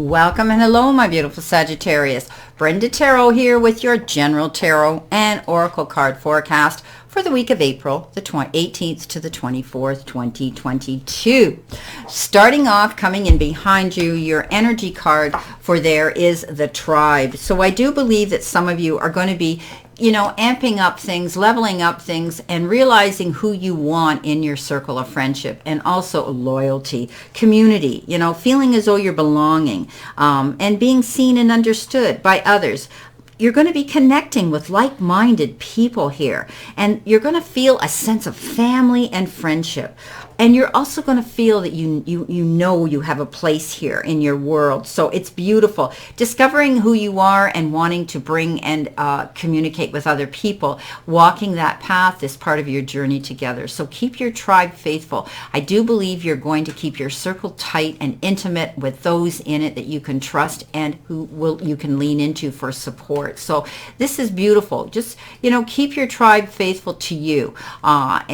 Welcome and hello, my beautiful Sagittarius. Brenda Tarot here with your General Tarot and Oracle card forecast for the week of April the 18th to the 24th, 2022. Starting off, coming in behind you, your energy card for there is the Tribe. So I do believe that some of you are going to be amping up things, leveling up things, and realizing who you want in your circle of friendship, and also loyalty, community, feeling as though you're belonging, and being seen and understood by others. You're going to be connecting with like-minded people here, and you're going to feel a sense of family and friendship. And you're also going to feel that you have a place here in your world. So it's beautiful. Discovering who you are and wanting to bring and communicate with other people. Walking that path is part of your journey together. So keep your tribe faithful. I do believe you're going to keep your circle tight and intimate with those in it that you can trust and you can lean into for support. So this is beautiful. Just, keep your tribe faithful to you. I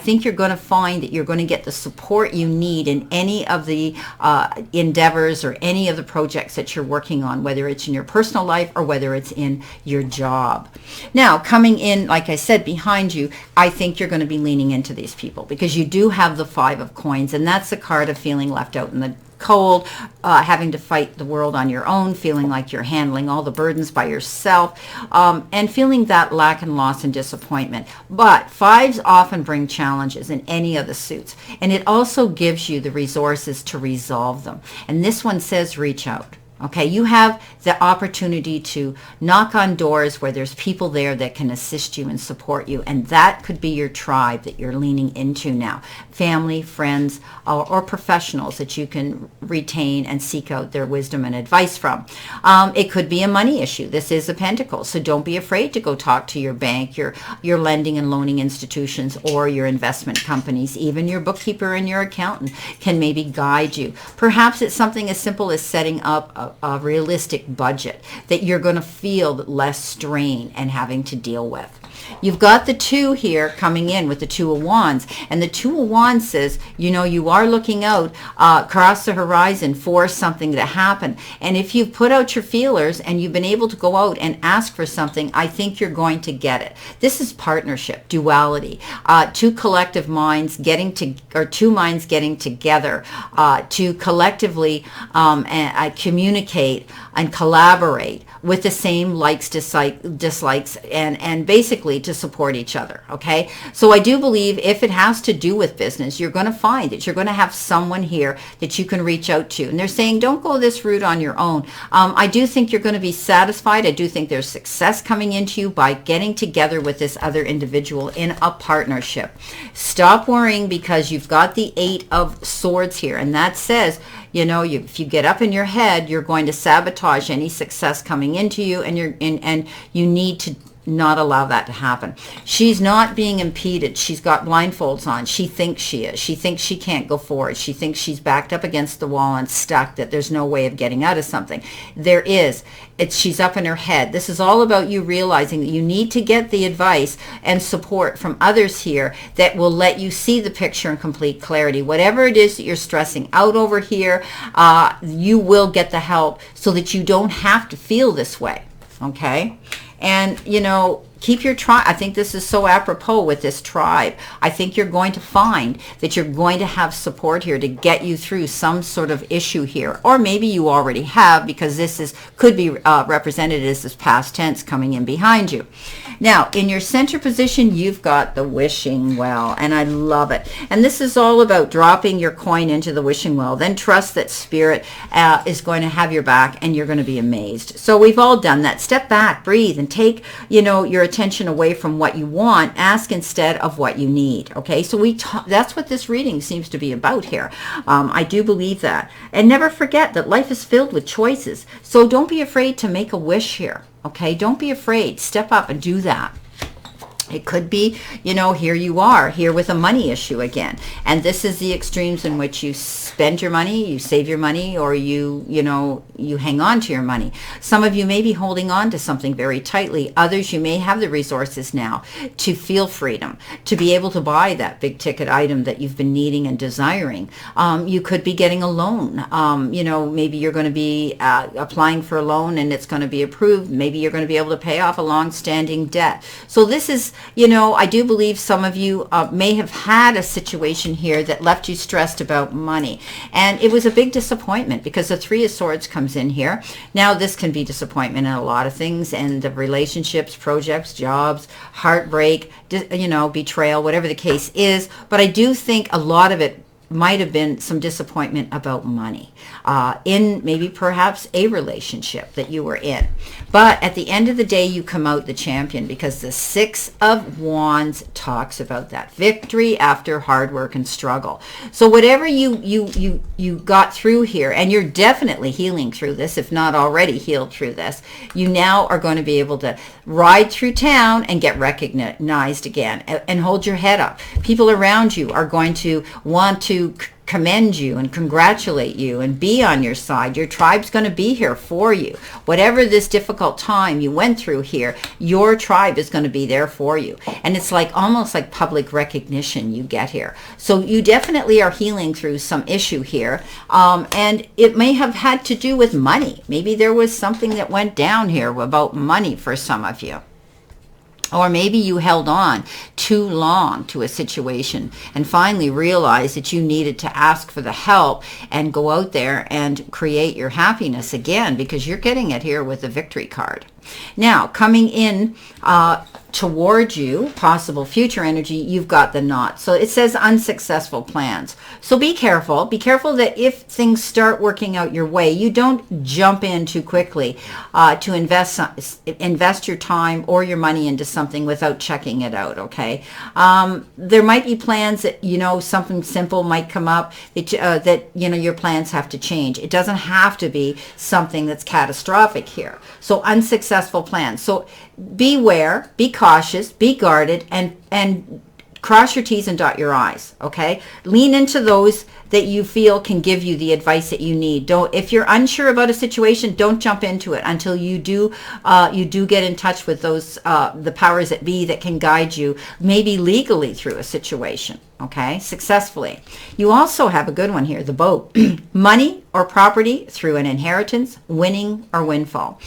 think you're going to find that you're going to get the support you need in any of the endeavors or any of the projects that you're working on, whether it's in your personal life or whether it's in your job. Now, coming in, like I said, behind you, I think you're going to be leaning into these people because you do have the Five of Coins, and that's the card of feeling left out in the cold, having to fight the world on your own, feeling like you're handling all the burdens by yourself, and feeling that lack and loss and disappointment. But fives often bring challenges in any of the suits, and it also gives you the resources to resolve them. And this one says reach out. Okay, you have the opportunity to knock on doors where there's people there that can assist you and support you, and that could be your tribe that you're leaning into now. Family, friends, or professionals that you can retain and seek out their wisdom and advice from. It could be a money issue. This is a pentacle, so don't be afraid to go talk to your bank, your lending and loaning institutions, or your investment companies. Even your bookkeeper and your accountant can maybe guide you. Perhaps it's something as simple as setting up a realistic budget that you're going to feel less strain and having to deal with. You've got the Two here coming in with the Two of Wands, and the Two of Wands says, you are looking out across the horizon for something to happen. And if you've put out your feelers and you've been able to go out and ask for something, I think you're going to get it. This is partnership, duality, two collective minds two minds getting together to collectively communicate and collaborate with the same likes, dislikes, and basically to support each other. Okay, so I do believe if it has to do with business, you're going to find that you're going to have someone here that you can reach out to, and they're saying don't go this route on your own. I do think you're going to be satisfied. I do think there's success coming into you by getting together with this other individual in a partnership. Stop worrying because you've got the Eight of Swords here, and that says if you get up in your head, you're going to sabotage any success coming into you, and you need to not allow that to happen. She's not being impeded. She's got blindfolds on. She thinks she is. She thinks she can't go forward. She thinks she's backed up against the wall and stuck, that there's no way of getting out of something. There is. She's up in her head. This is all about you realizing that you need to get the advice and support from others here that will let you see the picture in complete clarity. Whatever it is that you're stressing out over here, you will get the help so that you don't have to feel this way. Okay? And, keep your tribe. I think this is so apropos with this tribe. I think you're going to find that you're going to have support here to get you through some sort of issue here. Or maybe you already have, because this could be represented as this past tense coming in behind you. Now, in your center position, you've got the wishing well, and I love it. And this is all about dropping your coin into the wishing well. Then trust that Spirit is going to have your back, and you're going to be amazed. So we've all done that. Step back, breathe, and take, your attention away from what you want. Ask instead of what you need. Okay, so that's what this reading seems to be about here. I do believe that. And never forget that life is filled with choices. So don't be afraid to make a wish here. Okay, don't be afraid. Step up and do that. It could be, here you are, here with a money issue again. And this is the extremes in which you spend your money, you save your money, or you hang on to your money. Some of you may be holding on to something very tightly. Others, you may have the resources now to feel freedom, to be able to buy that big ticket item that you've been needing and desiring. You could be getting a loan. Maybe you're going to be applying for a loan and it's going to be approved. Maybe you're going to be able to pay off a long-standing debt. So this is, I do believe some of you may have had a situation here that left you stressed about money. And it was a big disappointment because the Three of Swords comes in here. Now, this can be disappointment in a lot of things, and the relationships, projects, jobs, heartbreak, betrayal, whatever the case is. But I do think a lot of it might have been some disappointment about money in maybe perhaps a relationship that you were in. But at the end of the day, you come out the champion, because the Six of Wands talks about that victory after hard work and struggle. So whatever you got through here, and you're definitely healing through this, if not already healed through this, you now are going to be able to ride through town and get recognized again, and hold your head up. People around you are going to want to commend you and congratulate you and be on your side. Your tribe's going to be here for you. Whatever this difficult time you went through here, your tribe is going to be there for you. And it's like almost like public recognition you get here. So you definitely are healing through some issue here. And it may have had to do with money. Maybe there was something that went down here about money for some of you. Or maybe you held on too long to a situation and finally realized that you needed to ask for the help and go out there and create your happiness again, because you're getting it here with the victory card. Now, coming in towards you, possible future energy, you've got the knot. So it says unsuccessful plans. So be careful. Be careful that if things start working out your way, you don't jump in too quickly to invest your time or your money into something without checking it out, okay? There might be plans that, something simple might come up that your plans have to change. It doesn't have to be something that's catastrophic here. So unsuccessful plans. So beware, be cautious, be guarded, and cross your T's and dot your I's, okay? Lean into those that you feel can give you the advice that you need. If you're unsure about a situation, don't jump into it until you do get in touch with those the powers that be that can guide you, maybe legally through a situation, okay, successfully. You also have a good one here, the boat. Money or property through an inheritance, winning or windfall.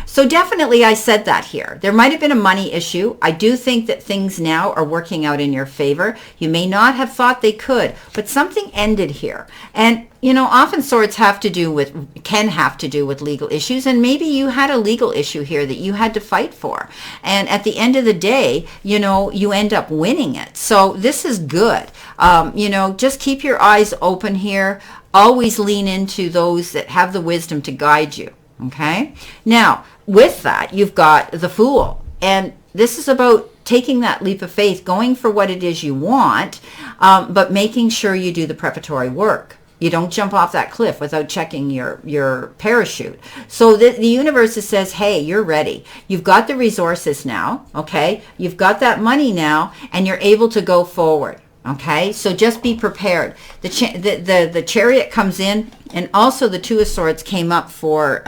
So definitely I said that here. There might have been a money issue. I do think that things now are working out in your favor. You may not have thought they could, but something ended here. And often swords can have to do with legal issues, and maybe you had a legal issue here that you had to fight for. And at the end of the day, you end up winning it. So this is good. Just keep your eyes open here. Always lean into those that have the wisdom to guide you. Okay. Now, with that, you've got the Fool. And this is about taking that leap of faith, going for what it is you want, but making sure you do the preparatory work. You don't jump off that cliff without checking your parachute. So the universe says, hey, you're ready. You've got the resources now, okay? You've got that money now, and you're able to go forward. Okay, so just be prepared. The Chariot comes in, and also the Two of Swords came up for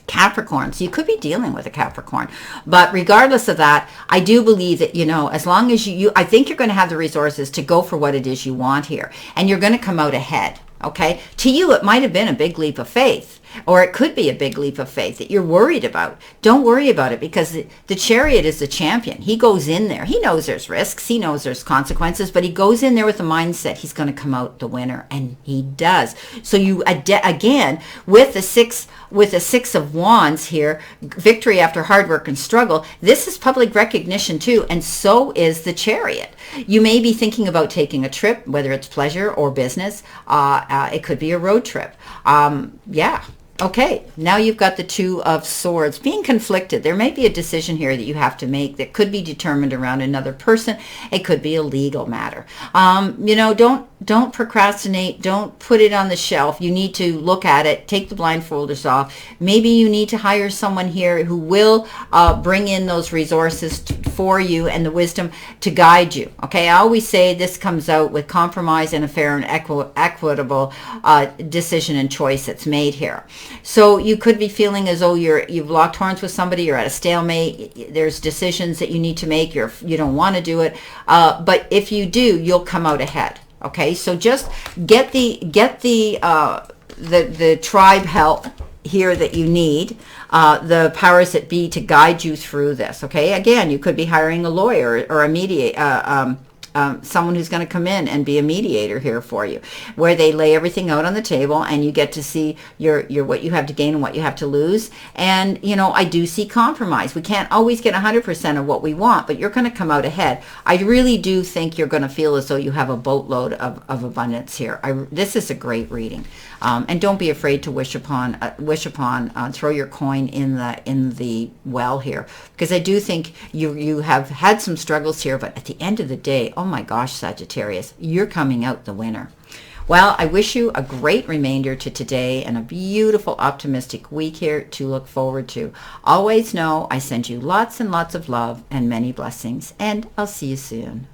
Capricorn. So you could be dealing with a Capricorn. But regardless of that, I do believe that, as long as I think you're going to have the resources to go for what it is you want here. And you're going to come out ahead. Okay, to you, it might have been a big leap of faith. Or it could be a big leap of faith that you're worried about. Don't worry about it, because the Chariot is the champion. He goes in there. He knows there's risks. He knows there's consequences, but he goes in there with the mindset he's going to come out the winner, and he does. So you, again, with the Six of Wands here, victory after hard work and struggle, this is public recognition too, and so is the Chariot. You may be thinking about taking a trip, whether it's pleasure or business. It could be a road trip. Yeah. Okay, now you've got the Two of Swords being conflicted. There may be a decision here that you have to make that could be determined around another person. It could be a legal matter. don't procrastinate. Don't put it on the shelf. You need to look at it, take the blindfolders off. Maybe you need to hire someone here who will bring in those resources for you and the wisdom to guide you. Okay, I always say this comes out with compromise and a fair and equitable decision and choice that's made here. So you could be feeling as though you've locked horns with somebody, you're at a stalemate, there's decisions that you need to make, you don't want to do it, but if you do, you'll come out ahead. Okay, so just get the tribe help here that you need, the powers that be to guide you through this. Okay, again, you could be hiring a lawyer or a mediator, someone who's going to come in and be a mediator here for you, where they lay everything out on the table and you get to see your what you have to gain and what you have to lose. And I do see compromise. We can't always get 100% of what we want, but you're going to come out ahead. I really do think you're going to feel as though you have a boatload of abundance here. This is a great reading. And don't be afraid to wish upon, throw your coin in the well here, because I do think you have had some struggles here, but at the end of the day, oh my gosh, Sagittarius, you're coming out the winner. Well, I wish you a great remainder to today and a beautiful, optimistic week here to look forward to. Always know I send you lots and lots of love and many blessings, and I'll see you soon.